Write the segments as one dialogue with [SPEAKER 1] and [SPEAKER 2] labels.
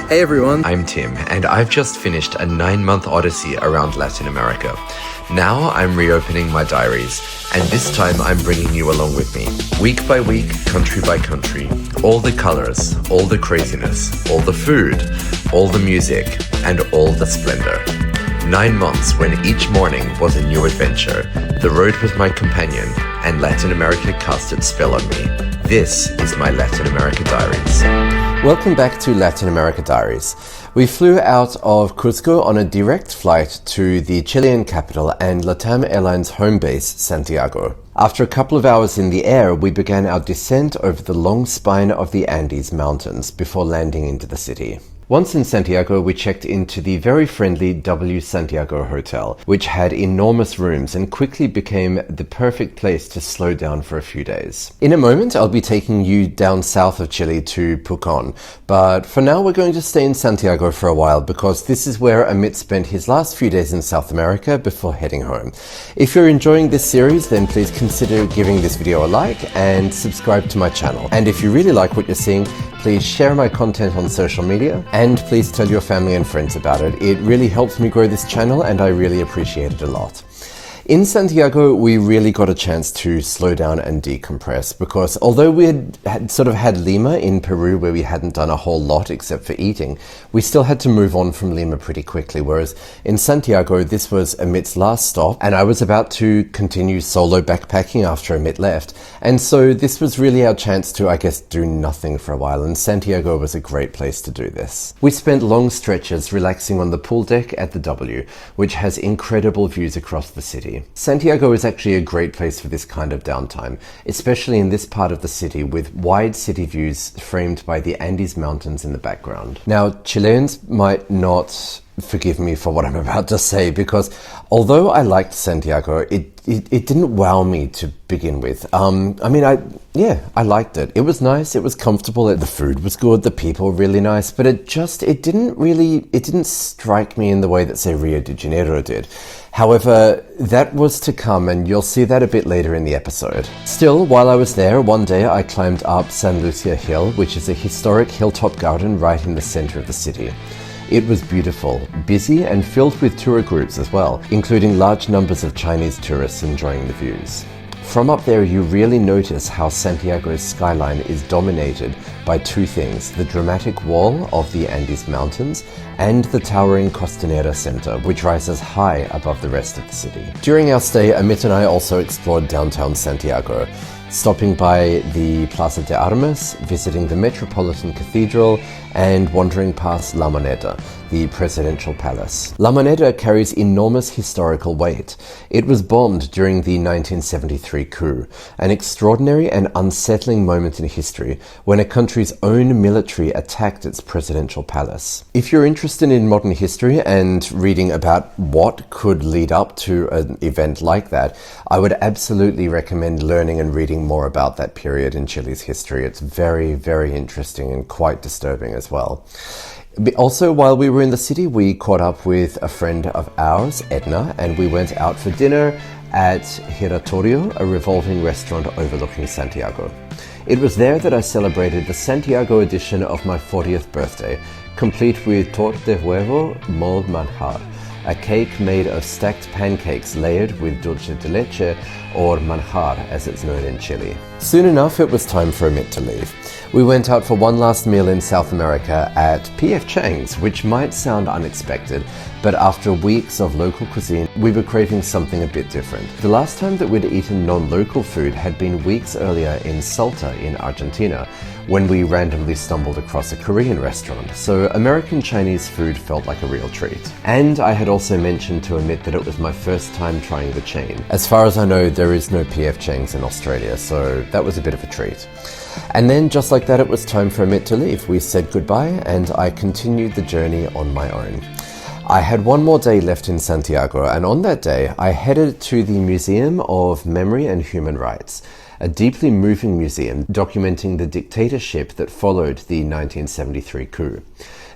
[SPEAKER 1] Hey everyone,
[SPEAKER 2] I'm Tim, and I've just finished a 9-month odyssey around Latin America. Now I'm reopening my diaries, and this time I'm bringing you along with me. Week by week, country by country, all the colors, all the craziness, all the food, all the music, and all the splendor. 9 months when each morning was a new adventure. The road was my companion, and Latin America cast its spell on me. This is my Latin America Diaries.
[SPEAKER 3] Welcome back to Latin America Diaries. We flew out of Cusco on a direct flight to the Chilean capital and LATAM Airlines home base, Santiago. After a couple of hours in the air, we began our descent over the long spine of the Andes Mountains before landing into the city. Once in Santiago, we checked into the very friendly W Santiago Hotel, which had enormous rooms and quickly became the perfect place to slow down for a few days. In a moment, I'll be taking you down south of Chile to Pucón, but for now we're going to stay in Santiago for a while because this is where Amit spent his last few days in South America before heading home. If you're enjoying this series, then please consider giving this video a like and subscribe to my channel. And if you really like what you're seeing, please share my content on social media and please tell your family and friends about it. It really helps me grow this channel and I really appreciate it a lot. In Santiago, we really got a chance to slow down and decompress because although we had Lima in Peru where we hadn't done a whole lot except for eating, we still had to move on from Lima pretty quickly, whereas in Santiago, this was Amit's last stop and I was about to continue solo backpacking after Amit left. And so this was really our chance to, I guess, do nothing for a while, and Santiago was a great place to do this. We spent long stretches relaxing on the pool deck at the W, which has incredible views across the city. Santiago is actually a great place for this kind of downtime, especially in this part of the city with wide city views framed by the Andes Mountains in the background. Now, Chileans might not forgive me for what I'm about to say because although I liked Santiago, it didn't wow me to begin with. I liked it. It was nice, it was comfortable, the food was good, the people were really nice, but it didn't strike me in the way that, say, Rio de Janeiro did. However, that was to come, and you'll see that a bit later in the episode. Still, while I was there, one day I climbed up San Lucia Hill, which is a historic hilltop garden right in the center of the city. It was beautiful, busy and filled with tour groups as well, including large numbers of Chinese tourists enjoying the views. From up there, you really notice how Santiago's skyline is dominated by two things: the dramatic wall of the Andes Mountains and the towering Costanera Center, which rises high above the rest of the city. During our stay, Amit and I also explored downtown Santiago, stopping by the Plaza de Armas, visiting the Metropolitan Cathedral, and wandering past La Moneda, the presidential palace. La Moneda carries enormous historical weight. It was bombed during the 1973 coup, an extraordinary and unsettling moment in history when a country's own military attacked its presidential palace. If you're interested in modern history and reading about what could lead up to an event like that, I would absolutely recommend learning and reading more about that period in Chile's history. It's very, very interesting and quite disturbing as well. Also, while we were in the city, we caught up with a friend of ours, Edna, and we went out for dinner at Giratorio, a revolving restaurant overlooking Santiago. It was there that I celebrated the Santiago edition of my 40th birthday, complete with torte de huevo mold manjar, a cake made of stacked pancakes layered with dulce de leche, or manjar as it's known in Chile. Soon enough, it was time for Amit to leave. We went out for one last meal in South America at P.F. Chang's, which might sound unexpected, but after weeks of local cuisine, we were craving something a bit different. The last time that we'd eaten non-local food had been weeks earlier in Salta in Argentina, when we randomly stumbled across a Korean restaurant, so American Chinese food felt like a real treat. And I had also mentioned to Amit that it was my first time trying the chain. As far as I know, there is no P.F. Chang's in Australia, so that was a bit of a treat. And then, just like that, it was time for Amit to leave. We said goodbye, and I continued the journey on my own. I had one more day left in Santiago, and on that day, I headed to the Museum of Memory and Human Rights, a deeply moving museum documenting the dictatorship that followed the 1973 coup.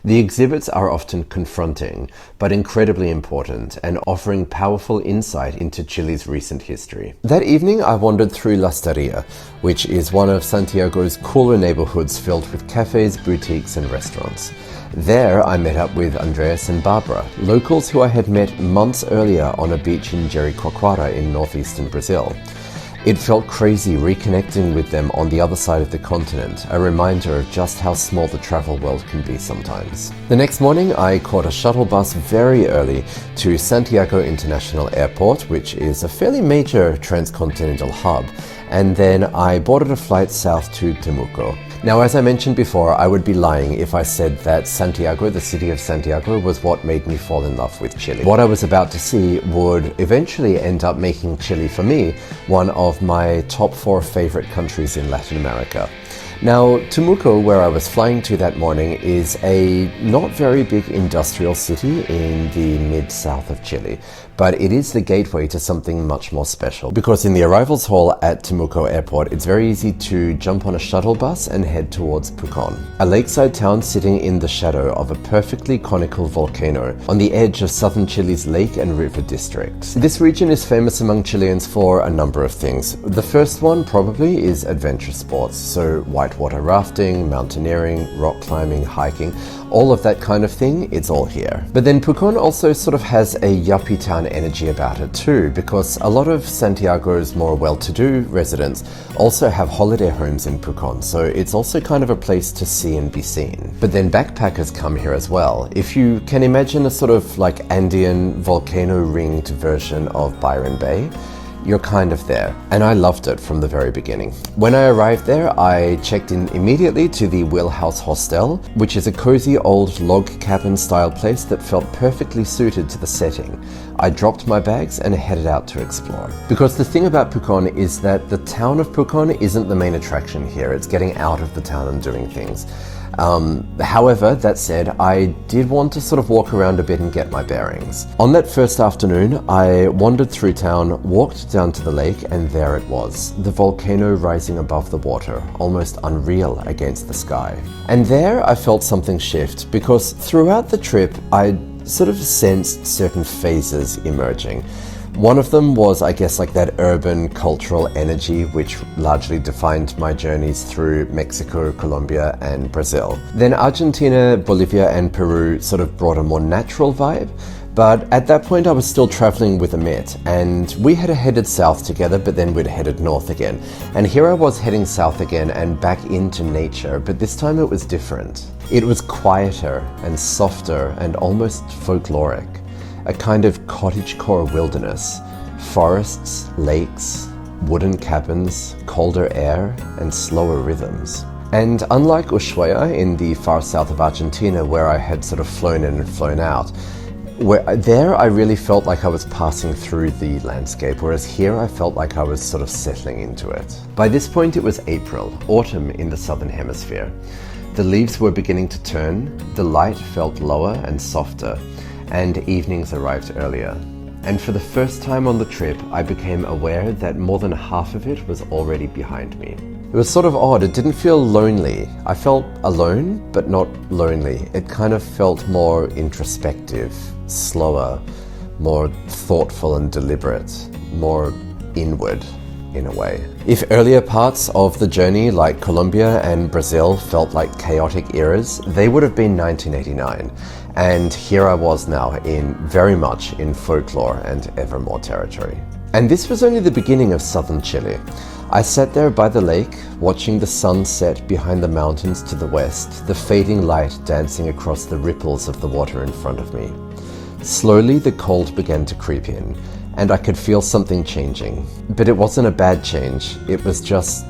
[SPEAKER 3] The exhibits are often confronting, but incredibly important, and offering powerful insight into Chile's recent history. That evening, I wandered through La Estancia, which is one of Santiago's cooler neighborhoods filled with cafes, boutiques, and restaurants. There, I met up with Andreas and Barbara, locals who I had met months earlier on a beach in Jericoacoara in northeastern Brazil. It felt crazy reconnecting with them on the other side of the continent, a reminder of just how small the travel world can be sometimes. The next morning, I caught a shuttle bus very early to Santiago International Airport, which is a fairly major transcontinental hub, and then I boarded a flight south to Temuco. Now, as I mentioned before, I would be lying if I said that Santiago, the city of Santiago, was what made me fall in love with Chile. What I was about to see would eventually end up making Chile, for me, one of my top 4 favorite countries in Latin America. Now, Temuco, where I was flying to that morning, is a not very big industrial city in the mid-south of Chile, but it is the gateway to something much more special. Because in the arrivals hall at Temuco Airport, it's very easy to jump on a shuttle bus and head towards Pucón, a lakeside town sitting in the shadow of a perfectly conical volcano on the edge of southern Chile's lake and river district. This region is famous among Chileans for a number of things. The first one probably is adventure sports, so whitewater rafting, mountaineering, rock climbing, hiking, all of that kind of thing, it's all here. But then Pucón also sort of has a yuppie town energy about it too, because a lot of Santiago's more well-to-do residents also have holiday homes in Pucón, so it's also kind of a place to see and be seen. But then backpackers come here as well. If you can imagine a sort of like Andean volcano-ringed version of Byron Bay, you're kind of there. And I loved it from the very beginning. When I arrived there, I checked in immediately to the Wheelhouse Hostel, which is a cozy old log cabin style place that felt perfectly suited to the setting. I dropped my bags and headed out to explore. Because the thing about Pucón is that the town of Pucón isn't the main attraction here. It's getting out of the town and doing things. However, that said, I did want to sort of walk around a bit and get my bearings. On that first afternoon, I wandered through town, walked down to the lake, and there it was, the volcano rising above the water, almost unreal against the sky. And there I felt something shift, because throughout the trip, I sort of sensed certain phases emerging. One of them was, I guess, like that urban cultural energy which largely defined my journeys through Mexico, Colombia, and Brazil. Then Argentina, Bolivia, and Peru sort of brought a more natural vibe. But at that point I was still traveling with Amit, and we had headed south together, but then we'd headed north again. And here I was heading south again and back into nature, but this time it was different. It was quieter and softer and almost folkloric. A kind of cottagecore wilderness, forests, lakes, wooden cabins, colder air, and slower rhythms. And unlike Ushuaia in the far south of Argentina, where I had sort of flown in and flown out, there I really felt like I was passing through the landscape, whereas here I felt like I was sort of settling into it. By this point it was April, autumn in the southern hemisphere. The leaves were beginning to turn, the light felt lower and softer, and evenings arrived earlier. And for the first time on the trip, I became aware that more than half of it was already behind me. It was sort of odd, it didn't feel lonely. I felt alone, but not lonely. It kind of felt more introspective, slower, more thoughtful and deliberate, more inward in a way. If earlier parts of the journey, like Colombia and Brazil, felt like chaotic eras, they would have been 1989. And here I was now very much in folklore and ever more territory. And this was only the beginning of southern Chile. I sat there by the lake, watching the sun set behind the mountains to the west, the fading light dancing across the ripples of the water in front of me. Slowly the cold began to creep in, and I could feel something changing. But it wasn't a bad change, it was just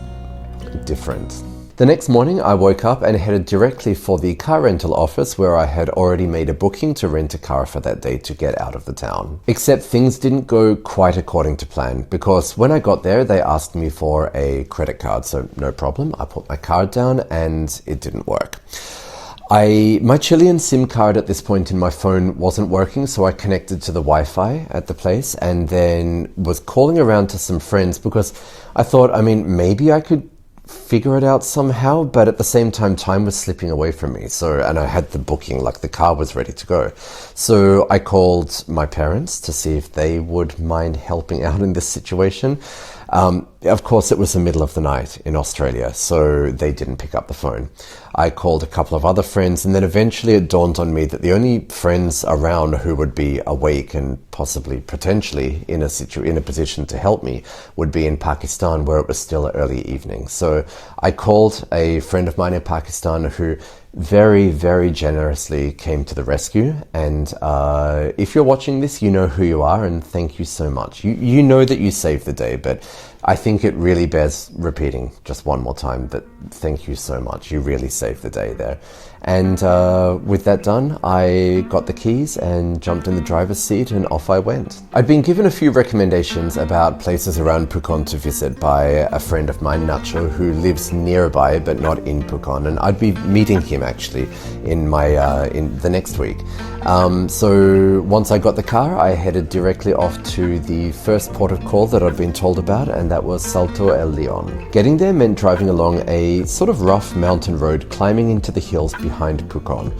[SPEAKER 3] different. The next morning I woke up and headed directly for the car rental office, where I had already made a booking to rent a car for that day to get out of the town. Except things didn't go quite according to plan, because when I got there they asked me for a credit card, so no problem, I put my card down and it didn't work. My Chilean SIM card at this point in my phone wasn't working, so I connected to the Wi-Fi at the place and then was calling around to some friends because I thought, maybe I could figure it out somehow, but at the same time was slipping away from me. And I had the booking, like the car was ready to go. So I called my parents to see if they would mind helping out in this situation. Of course, it was the middle of the night in Australia, so they didn't pick up the phone. I called a couple of other friends, and then eventually it dawned on me that the only friends around who would be awake and potentially in a position to help me would be in Pakistan, where it was still early evening. So I called a friend of mine in Pakistan who very, very generously came to the rescue. And if you're watching this, you know who you are, and thank you so much. You know that you saved the day, but I think it really bears repeating just one more time that thank you so much. You really saved the day there. And with that done, I got the keys and jumped in the driver's seat and off I went. I'd been given a few recommendations about places around Pucón to visit by a friend of mine, Nacho, who lives nearby but not in Pucón, and I'd be meeting him actually in the next week. So once I got the car, I headed directly off to the first port of call that I'd been told about, and that was Salto El León. Getting there meant driving along a sort of rough mountain road, climbing into the hills behind Pucón,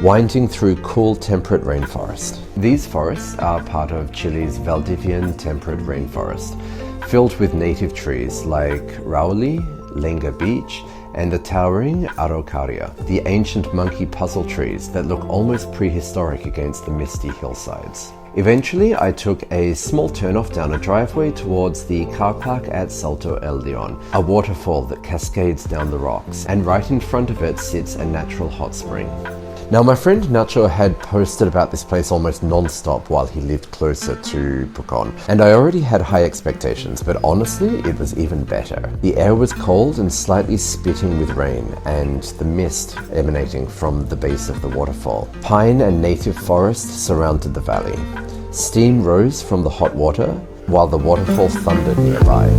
[SPEAKER 3] winding through cool temperate rainforest. These forests are part of Chile's Valdivian temperate rainforest, filled with native trees like Rauli, Lenga beech, and the towering Araucaria, the ancient monkey puzzle trees that look almost prehistoric against the misty hillsides. Eventually, I took a small turnoff down a driveway towards the car park at Salto El León, a waterfall that cascades down the rocks, and right in front of it sits a natural hot spring. Now, my friend Nacho had posted about this place almost non-stop while he lived closer to Pucón, and I already had high expectations, but honestly, it was even better. The air was cold and slightly spitting with rain, and the mist emanating from the base of the waterfall. Pine and native forest surrounded the valley. Steam rose from the hot water, while the waterfall thundered nearby.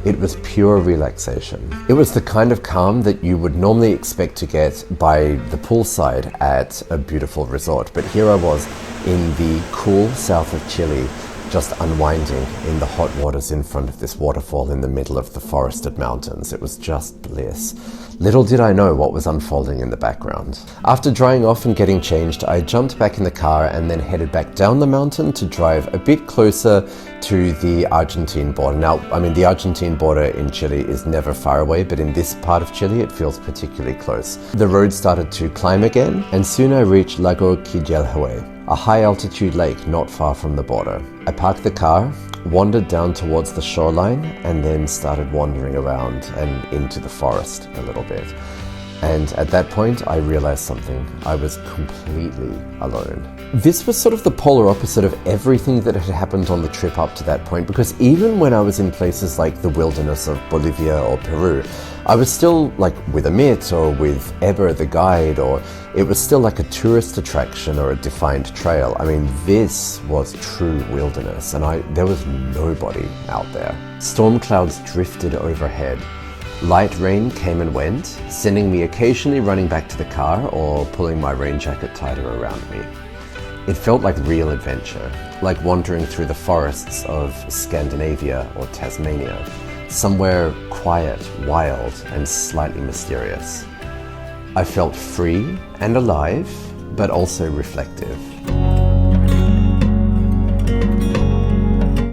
[SPEAKER 3] It was pure relaxation. It was the kind of calm that you would normally expect to get by the poolside at a beautiful resort. But here I was in the cool south of Chile, just unwinding in the hot waters in front of this waterfall in the middle of the forested mountains. It was just bliss. Little did I know what was unfolding in the background. After drying off and getting changed, I jumped back in the car and then headed back down the mountain to drive a bit closer to the Argentine border. Now, the Argentine border in Chile is never far away, but in this part of Chile, it feels particularly close. The road started to climb again, and soon I reached Lago Quilleihue, a high-altitude lake not far from the border. I parked the car, wandered down towards the shoreline, and then started wandering around and into the forest a little bit. And at that point, I realized something. I was completely alone. This was sort of the polar opposite of everything that had happened on the trip up to that point, because even when I was in places like the wilderness of Bolivia or Peru, I was still like with Amit or with Eber the guide, or it was still like a tourist attraction or a defined trail. This was true wilderness, and there was nobody out there. Storm clouds drifted overhead. Light rain came and went, sending me occasionally running back to the car or pulling my rain jacket tighter around me. It felt like real adventure, like wandering through the forests of Scandinavia or Tasmania, somewhere quiet, wild, and slightly mysterious. I felt free and alive, but also reflective.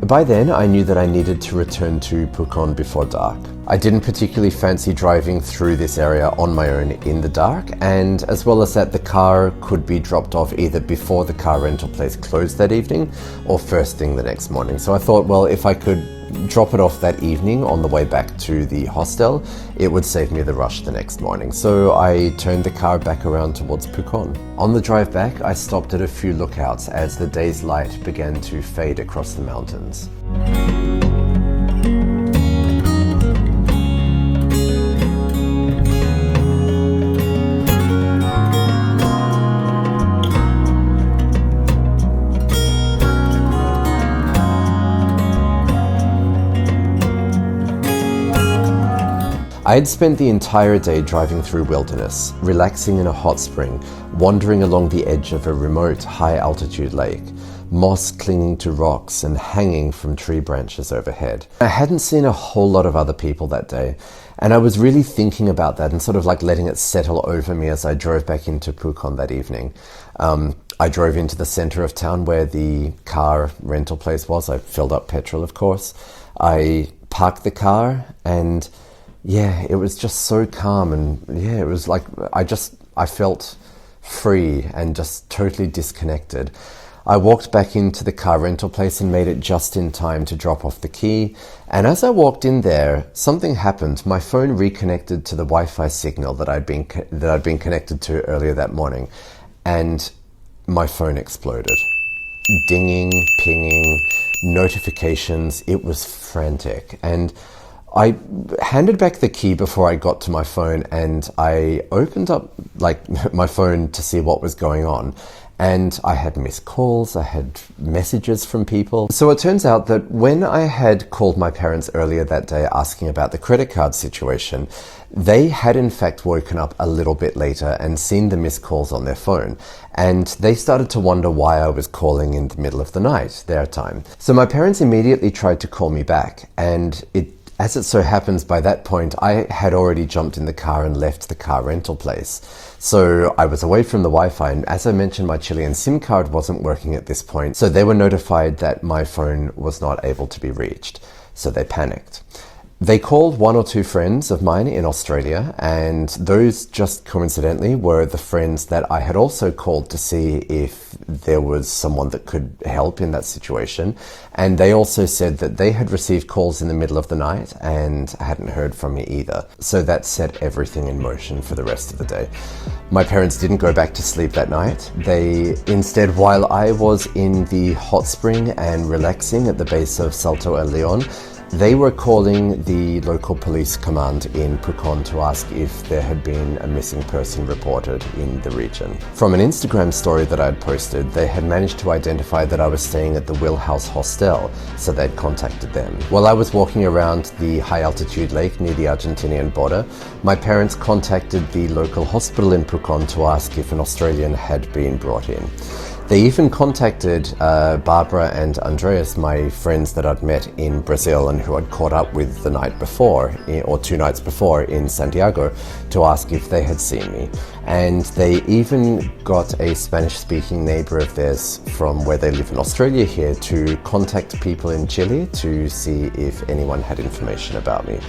[SPEAKER 3] By then, I knew that I needed to return to Pucón before dark. I didn't particularly fancy driving through this area on my own in the dark, and as well as that, the car could be dropped off either before the car rental place closed that evening or first thing the next morning. So I thought, well, if I could drop it off that evening on the way back to the hostel, it would save me the rush the next morning. So I turned the car back around towards Pucón. On the drive back, I stopped at a few lookouts as the day's light began to fade across the mountains. I had spent the entire day driving through wilderness, relaxing in a hot spring, wandering along the edge of a remote, high-altitude lake, moss clinging to rocks and hanging from tree branches overhead. I hadn't seen a whole lot of other people that day, and I was really thinking about that and sort of like letting it settle over me as I drove back into Pucón that evening. I drove into the center of town where the car rental place was. I filled up petrol, of course. I parked the car, and yeah, it was just so calm, and yeah, it was like I felt free and just totally disconnected. I walked back into the car rental place and made it just in time to drop off the key. And as I walked in there, something happened. My phone reconnected to the Wi-Fi signal that I'd been connected to earlier that morning, and my phone exploded. Dinging, pinging, notifications. It was frantic, and I handed back the key before I got to my phone, and I opened up my phone to see what was going on. And I had missed calls, I had messages from people. So it turns out that when I had called my parents earlier that day asking about the credit card situation, they had in fact woken up a little bit later and seen the missed calls on their phone. And they started to wonder why I was calling in the middle of the night, their time. So my parents immediately tried to call me back, and as it so happens, by that point, I had already jumped in the car and left the car rental place. So I was away from the Wi-Fi, and as I mentioned, my Chilean SIM card wasn't working at this point, so they were notified that my phone was not able to be reached. So they panicked. They called one or two friends of mine in Australia, and those just coincidentally were the friends that I had also called to see if there was someone that could help in that situation. And they also said that they had received calls in the middle of the night and hadn't heard from me either. So that set everything in motion for the rest of the day. My parents didn't go back to sleep that night. They instead, while I was in the hot spring and relaxing at the base of Salto El León, they were calling the local police command in Pucón to ask if there had been a missing person reported in the region. From an Instagram story that I'd posted, they had managed to identify that I was staying at the Will House Hostel, so they'd contacted them. While I was walking around the high-altitude lake near the Argentinian border, my parents contacted the local hospital in Pucón to ask if an Australian had been brought in. They even contacted Barbara and Andreas, my friends that I'd met in Brazil and who I'd caught up with the night before, or 2 nights before in Santiago, to ask if they had seen me. And they even got a Spanish-speaking neighbor of theirs from where they live in Australia here to contact people in Chile to see if anyone had information about me.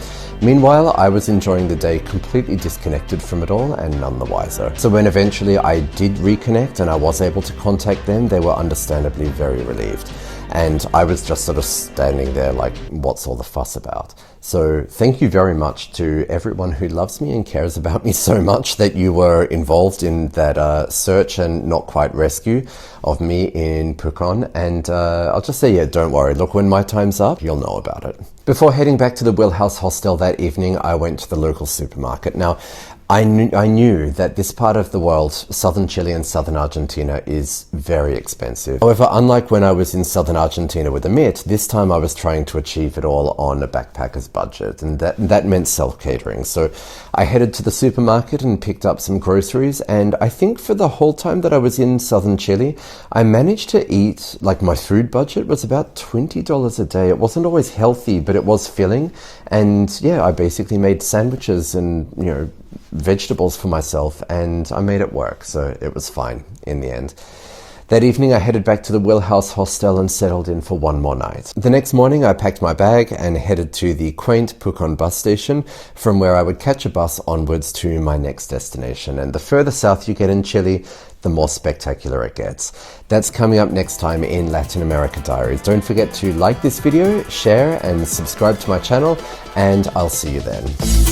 [SPEAKER 3] Meanwhile, I was enjoying the day completely disconnected from it all and none the wiser. So when eventually I did reconnect and I was able to contact them, they were understandably very relieved. And I was just sort of standing there like, what's all the fuss about? So thank you very much to everyone who loves me and cares about me so much that you were involved in that search and not quite rescue of me in Pucón. And I'll just say, yeah, don't worry. Look, when my time's up, you'll know about it. Before heading back to the Will House Hostel that evening, I went to the local supermarket. Now, I knew that this part of the world, southern Chile and southern Argentina, is very expensive. However, unlike when I was in southern Argentina with Amit, this time I was trying to achieve it all on a backpacker's budget, and that meant self-catering. So I headed to the supermarket and picked up some groceries, and I think for the whole time that I was in southern Chile, I managed to eat, like my food budget was about $20 a day. It wasn't always healthy, but it was filling, and yeah, I basically made sandwiches and, vegetables for myself, and I made it work, so it was fine in the end. That evening I headed back to the Will House Hostel and settled in for one more night. The next morning I packed my bag and headed to the quaint Pucón bus station, from where I would catch a bus onwards to my next destination. And the further south you get in Chile, the more spectacular it gets. That's coming up next time in Latin America Diaries. Don't forget to like this video, share and subscribe to my channel, and I'll see you then.